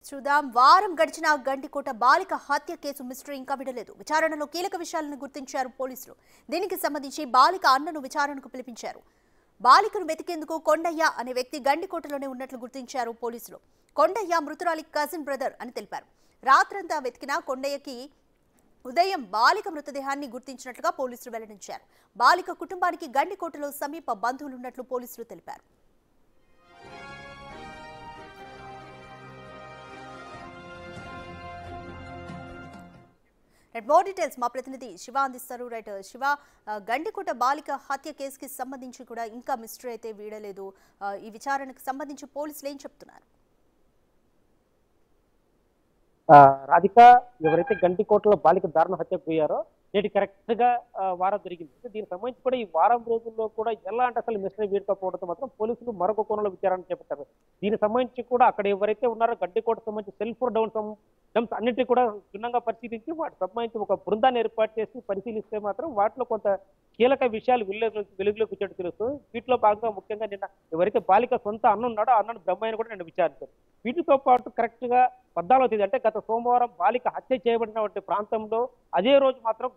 చూద్దాం. వారం గడిచిన గండికోట బాలిక హత్య కేసు మిస్టరీ ఇంకా విడలేదు. విచారణలో కీలక విషయాలను గుర్తించారు పోలీసులు. దీనికి సంబంధించి బాలిక అన్నను విచారణకు పిలిపించారు. బాలికను వెతికేందుకు కొండయ్య అనే వ్యక్తి గండికోటలోనే ఉన్నట్లు గుర్తించారు పోలీసులు. కొండయ్య మృతురాలి కజిన్ బ్రదర్ అని తెలిపారు. రాత్రంతా వెతికిన కొండయ్యకి ఉదయం బాలిక మృతదేహాన్ని గుర్తించినట్లుగా పోలీసులు వెల్లడించారు. బాలిక కుటుంబానికి గండికోటలో సమీప బంధువులున్నట్లు పోలీసులు తెలిపారు. మోర్ డీటెయిల్స్ మా ప్రతినిధి శివ అందిస్తారు. రైట్ శివ, గండికోట బాలిక హత్య కేసుకి సంబంధించి కూడా ఇంకా మిస్టరీ అయితే వీడలేదు. ఈ విచారణకు సంబంధించి పోలీసులు ఏం చెప్తున్నారు? రాధిక, ఎవరైతే గండికోటలో బాలిక దారుణ హత్య పోయారో నేటి కరెక్ట్ గా వారం జరిగింది. దీనికి సంబంధించి కూడా ఈ వారం రోజుల్లో కూడా ఎలాంటి అసలు మిస్టరీ వీడకపోవడంతో మాత్రం పోలీసులు మరొక కోణంలో విచారణ చేపట్టారు. దీనికి సంబంధించి కూడా అక్కడ ఎవరైతే ఉన్నారో గండికోట సంబంధించి సెల్ ఫోన్ డమ్స్ అన్నింటినీ కూడా క్షుణ్ణంగా పరిశీలించి వాటికి సంబంధించి ఒక బృందాన్ని ఏర్పాటు చేసి పరిశీలిస్తే మాత్రం వాటిలో కొంత కీలక విషయాలు వెలుగులోకి వచ్చేట్టు తెలుస్తుంది. వీటిలో భాగంగా ముఖ్యంగా నిన్న ఎవరైతే బాలిక సొంత అన్న ఉన్నాడో ఆ అన్నను బ్రహ్మయ్యను కూడా నిన్న విచారించారు. వీటితో పాటు కరెక్ట్ గా 14వ తేదీ అంటే గత సోమవారం బాలిక హత్య చేయబడినటువంటి ప్రాంతంలో అదే రోజు మాత్రం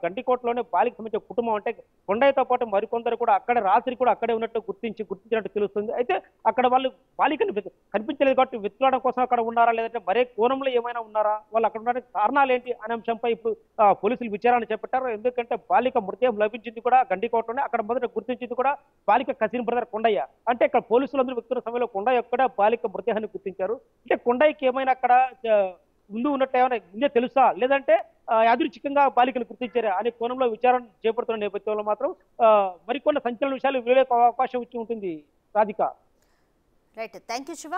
గండికోటలోనే బాలిక సంబంధించిన కుటుంబం అంటే కొండయ్యతో పాటు మరికొందరు కూడా అక్కడ రాత్రి కూడా అక్కడే ఉన్నట్టు గుర్తించినట్టు తెలుస్తుంది. అయితే అక్కడ వాళ్ళు బాలికను కనిపించలేదు కాబట్టి వెతుకోవడం కోసం అక్కడ ఉన్నారా, లేదంటే మరే కోణంలో ఏమైనా ఉన్నారా, వాళ్ళు అక్కడ ఉన్న కారణాలు ఏంటి అనే అంశంపై ఇప్పుడు పోలీసులు విచారణ చేపట్టారు. ఎందుకంటే బాలిక మృతదేహం లభించింది కూడా గండికోటలోనే, అక్కడ మొదట గుర్తించింది కూడా బాలిక కజిన్ బ్రదర్ కొండయ్య. అంటే ఇక్కడ పోలీసులందరూ వ్యక్తుల సమయంలో కొండయ్య ఒక్కడ బాలిక మృతదేహాన్ని గుర్తించారు. అంటే కొండయ్యకి ఏమైనా అక్కడ ముందు ఉన్నట్టు ఏమైనా ముందే తెలుసా, లేదంటే యాదృచ్ఛికంగా బాలికను గుర్తించారా అనే కోణంలో విచారణ చేపడుతున్న నేపథ్యంలో మాత్రం మరికొన్ని సంచలన విషయాలు వేరే అవకాశం వచ్చి ఉంటుంది. Radhika. Right, thank you Shiva.